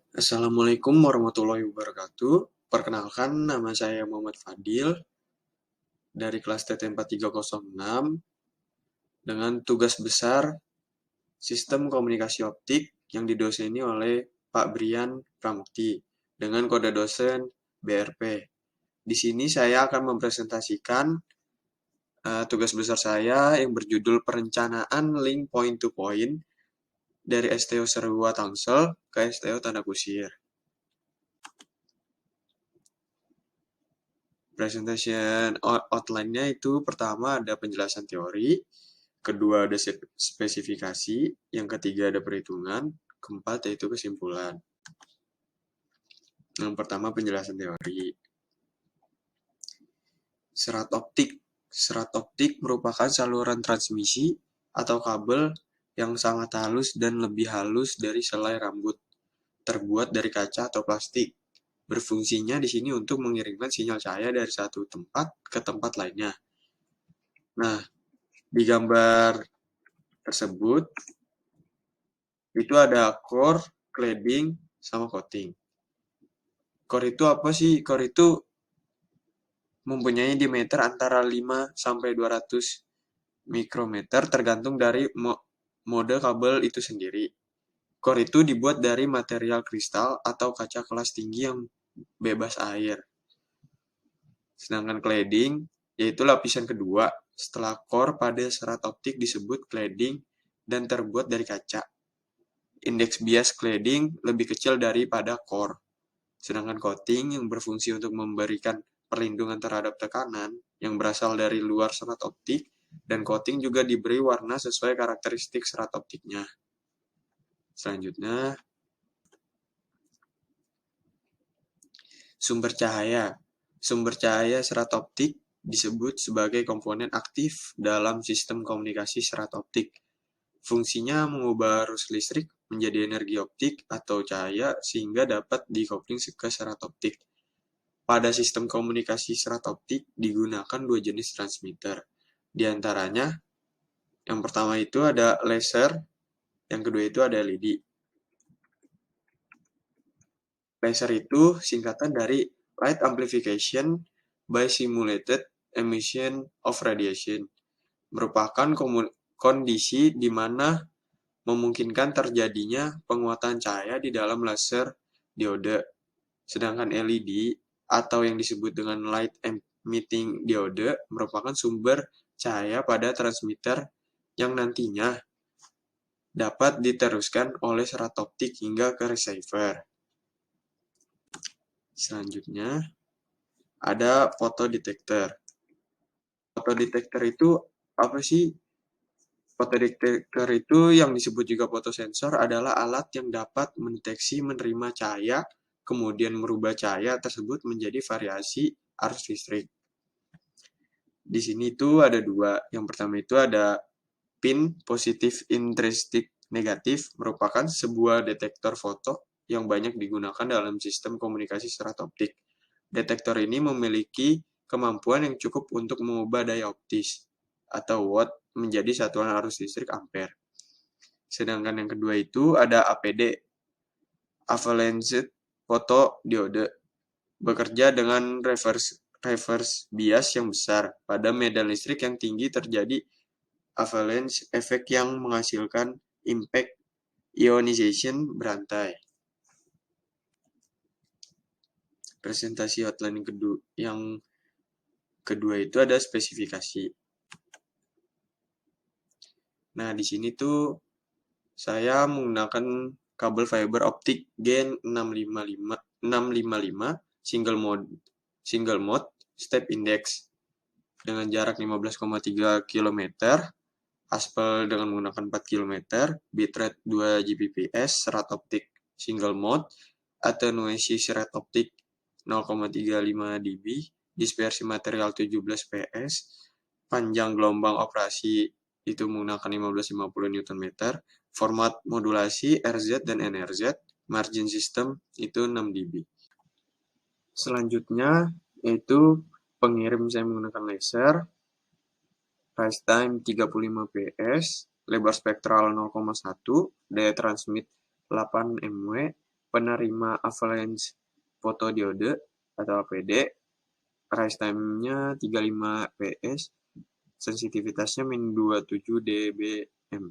Assalamualaikum warahmatullahi wabarakatuh. Perkenalkan, nama saya Muhammad Fadil dari kelas TT 4306 dengan tugas besar Sistem Komunikasi Optik yang didoseni oleh Pak Brian Pramukti dengan kode dosen BRP. Di sini saya akan mempresentasikan tugas besar saya yang berjudul Perencanaan Link Point to Point dari STO Serua Tangsel ke STO Tanda Kusir. Presentation outline-nya itu pertama ada penjelasan teori, kedua ada spesifikasi, yang ketiga ada perhitungan, keempat yaitu kesimpulan. Yang pertama penjelasan teori. Serat optik. Serat optik merupakan saluran transmisi atau kabel yang sangat halus dan lebih halus dari selai rambut, terbuat dari kaca atau plastik. Berfungsinya di sini untuk mengirimkan sinyal cahaya dari satu tempat ke tempat lainnya. Nah, di gambar tersebut itu ada core, cladding, sama coating. Core itu apa sih? Core itu mempunyai diameter antara 5 sampai 200 mikrometer tergantung dari mode kabel itu sendiri. Core itu dibuat dari material kristal atau kaca kelas tinggi yang bebas air. Sedangkan cladding yaitu lapisan kedua setelah core pada serat optik disebut cladding dan terbuat dari kaca. Indeks bias cladding lebih kecil daripada core. Sedangkan coating yang berfungsi untuk memberikan perlindungan terhadap tekanan yang berasal dari luar serat optik, dan coating juga diberi warna sesuai karakteristik serat optiknya. Selanjutnya, sumber cahaya. Sumber cahaya serat optik disebut sebagai komponen aktif dalam sistem komunikasi serat optik. Fungsinya mengubah arus listrik menjadi energi optik atau cahaya sehingga dapat dikopling ke serat optik. Pada sistem komunikasi serat optik digunakan dua jenis transmitter. Di antaranya, yang pertama itu ada laser, yang kedua itu ada LED. Laser itu singkatan dari Light Amplification by Simulated Emission of Radiation, merupakan kondisi di mana memungkinkan terjadinya penguatan cahaya di dalam laser diode. Sedangkan LED atau yang disebut dengan Light Emitting Diode merupakan sumber cahaya pada transmitter yang nantinya dapat diteruskan oleh serat optik hingga ke receiver. Selanjutnya, ada fotodetektor. Fotodetektor itu apa sih? Fotodetektor itu yang disebut juga fotosensor adalah alat yang dapat mendeteksi menerima cahaya, kemudian merubah cahaya tersebut menjadi variasi arus listrik. Di sini itu ada dua. Yang pertama itu ada pin positif intrinsic negatif, merupakan sebuah detektor foto yang banyak digunakan dalam sistem komunikasi serat optik. Detektor ini memiliki kemampuan yang cukup untuk mengubah daya optis atau watt menjadi satuan arus listrik ampere. Sedangkan yang kedua itu ada APD, Avalanche Photodiode, bekerja dengan reverse bias yang besar. Pada medan listrik yang tinggi terjadi avalanche efek yang menghasilkan impact ionization berantai. Presentasi outline yang kedua itu ada spesifikasi. Nah, di sini tuh saya menggunakan kabel fiber optik Gen 655 single mode step index dengan jarak 15,3 km, aspal dengan menggunakan 4 km, bitrate 2 Gbps, serat optik single mode, attenuasi serat optik 0,35 dB, dispersi material 17 ps, panjang gelombang operasi itu menggunakan 1550 Nm, format modulasi RZ dan NRZ, margin system itu 6 dB. Selanjutnya yaitu pengirim saya menggunakan laser, rise time 35 ps, lebar spektral 0,1, daya transmit 8 mW, penerima avalanche fotodiode atau APD, rise time-nya 35 ps, sensitivitasnya min 27 dBm.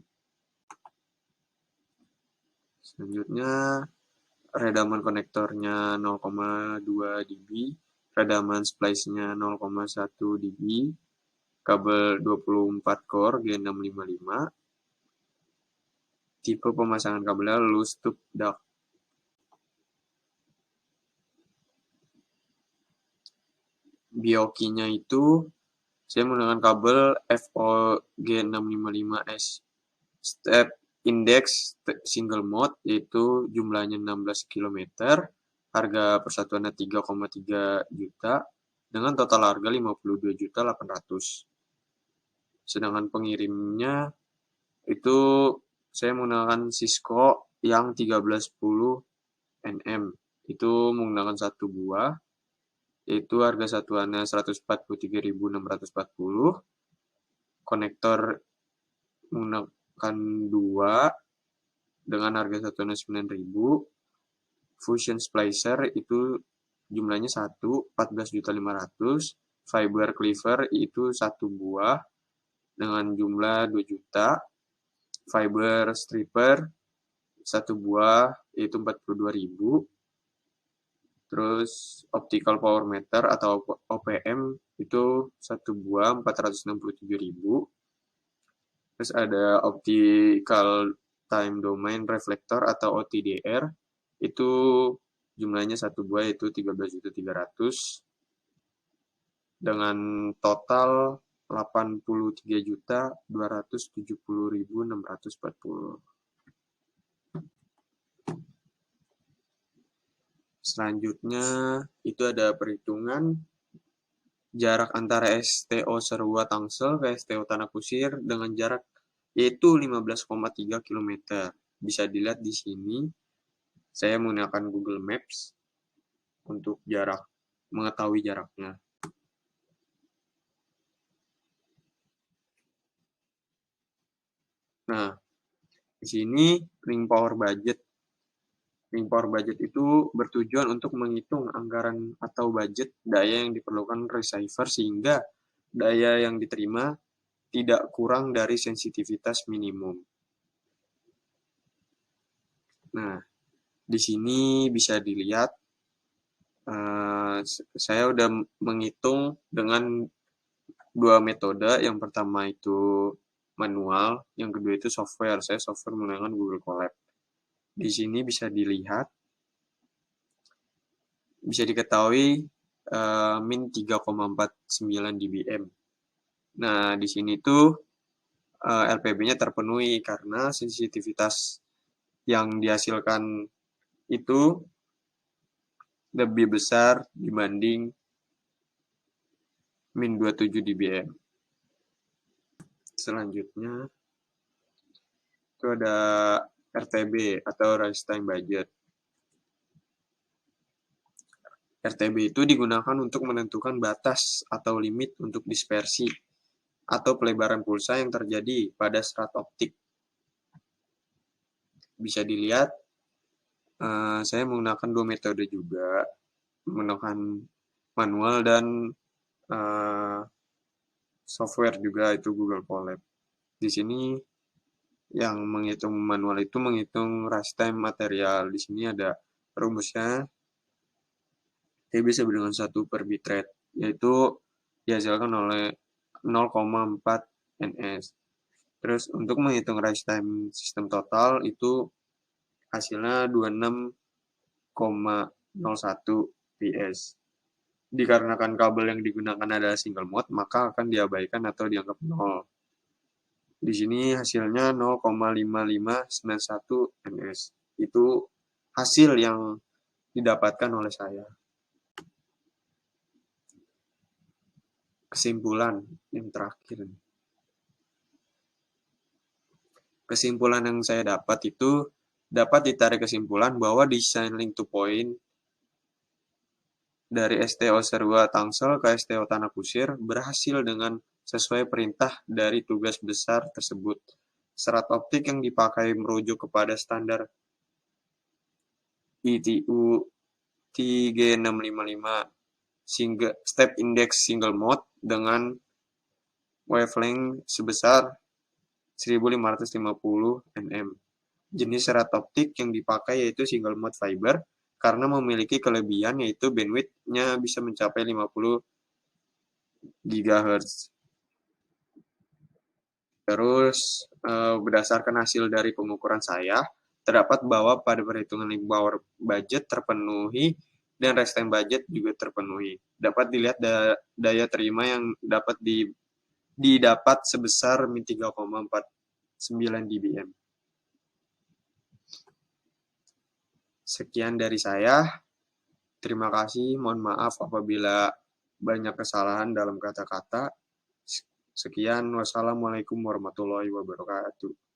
Selanjutnya, redaman konektornya 0,2 dB, redaman splice-nya 0,1 dB, kabel 24 core G655, tipe pemasangan kabelnya loose tube duct. Biokinya itu saya menggunakan kabel FOG655S step index single mode, yaitu jumlahnya 16 km, harga persatuannya 3,3 juta dengan total harga 52.800.000. Sedangkan pengirimnya itu saya menggunakan Cisco yang 1310 nm, itu menggunakan satu buah, yaitu harga satuannya 143.640. Konektor menggunakan 2 dengan harga satuannya 9.000. Fusion splicer itu jumlahnya 1, 14.500.000. Fiber cleaver itu 1 buah dengan jumlah 2 juta. Fiber stripper 1 buah yaitu 42.000. Terus optical power meter atau OPM itu 1 buah 467.000. Terus ada optical time domain reflector atau OTDR, itu jumlahnya 1 buah yaitu 13.300.000 dengan total 83.270.640. Selanjutnya itu ada perhitungan jarak antara STO Serua Tangsel ke STO Tanah Kusir dengan jarak yaitu 15,3 km. Bisa dilihat di sini. Saya menggunakan Google Maps untuk mengetahui jaraknya. Nah, di sini ring power budget. Ring power budget itu bertujuan untuk menghitung anggaran atau budget daya yang diperlukan receiver sehingga daya yang diterima tidak kurang dari sensitivitas minimum. Nah, di sini bisa dilihat saya udah menghitung dengan 2 metode. Yang pertama itu manual, yang kedua itu software. Saya software menggunakan Google Colab. Di sini bisa dilihat, bisa diketahui min 3,49 dBm. Nah, di sini tuh LPB-nya terpenuhi karena sensitivitas yang dihasilkan itu lebih besar dibanding min 27 dBm. Selanjutnya itu ada RTB atau Rise Time Budget. RTB itu digunakan untuk menentukan batas atau limit untuk dispersi atau pelebaran pulsa yang terjadi pada serat optik. Bisa dilihat, saya menggunakan 2 metode juga, menggunakan manual dan software juga, itu Google Colab. Di sini yang menghitung manual itu menghitung rush time material. Di sini ada rumusnya. TB sama dengan 1 per bitrate, yaitu dihasilkan oleh 0,4 ns. Terus untuk menghitung rush time sistem total itu hasilnya 26,01 ps. Dikarenakan kabel yang digunakan adalah single mode, maka akan diabaikan atau dianggap 0. Di sini hasilnya 0,5591 ns. Itu hasil yang didapatkan oleh saya. Kesimpulan yang terakhir. Kesimpulan yang saya dapat itu dapat ditarik kesimpulan bahwa desain link to point dari STO Serua Tangsel ke STO Tanah Kusir berhasil dengan sesuai perintah dari tugas besar tersebut. Serat optik yang dipakai merujuk kepada standar ITU 3655 step index single mode dengan wavelength sebesar 1550 nm. Jenis serat optik yang dipakai yaitu single mode fiber karena memiliki kelebihan yaitu bandwidth-nya bisa mencapai 50 GHz. Terus berdasarkan hasil dari pengukuran saya, terdapat bahwa pada perhitungan power budget terpenuhi dan resistance budget juga terpenuhi. Dapat dilihat daya terima yang dapat didapat sebesar 3,49 dBm. Sekian dari saya. Terima kasih. Mohon maaf apabila banyak kesalahan dalam kata-kata. Sekian. Wassalamualaikum warahmatullahi wabarakatuh.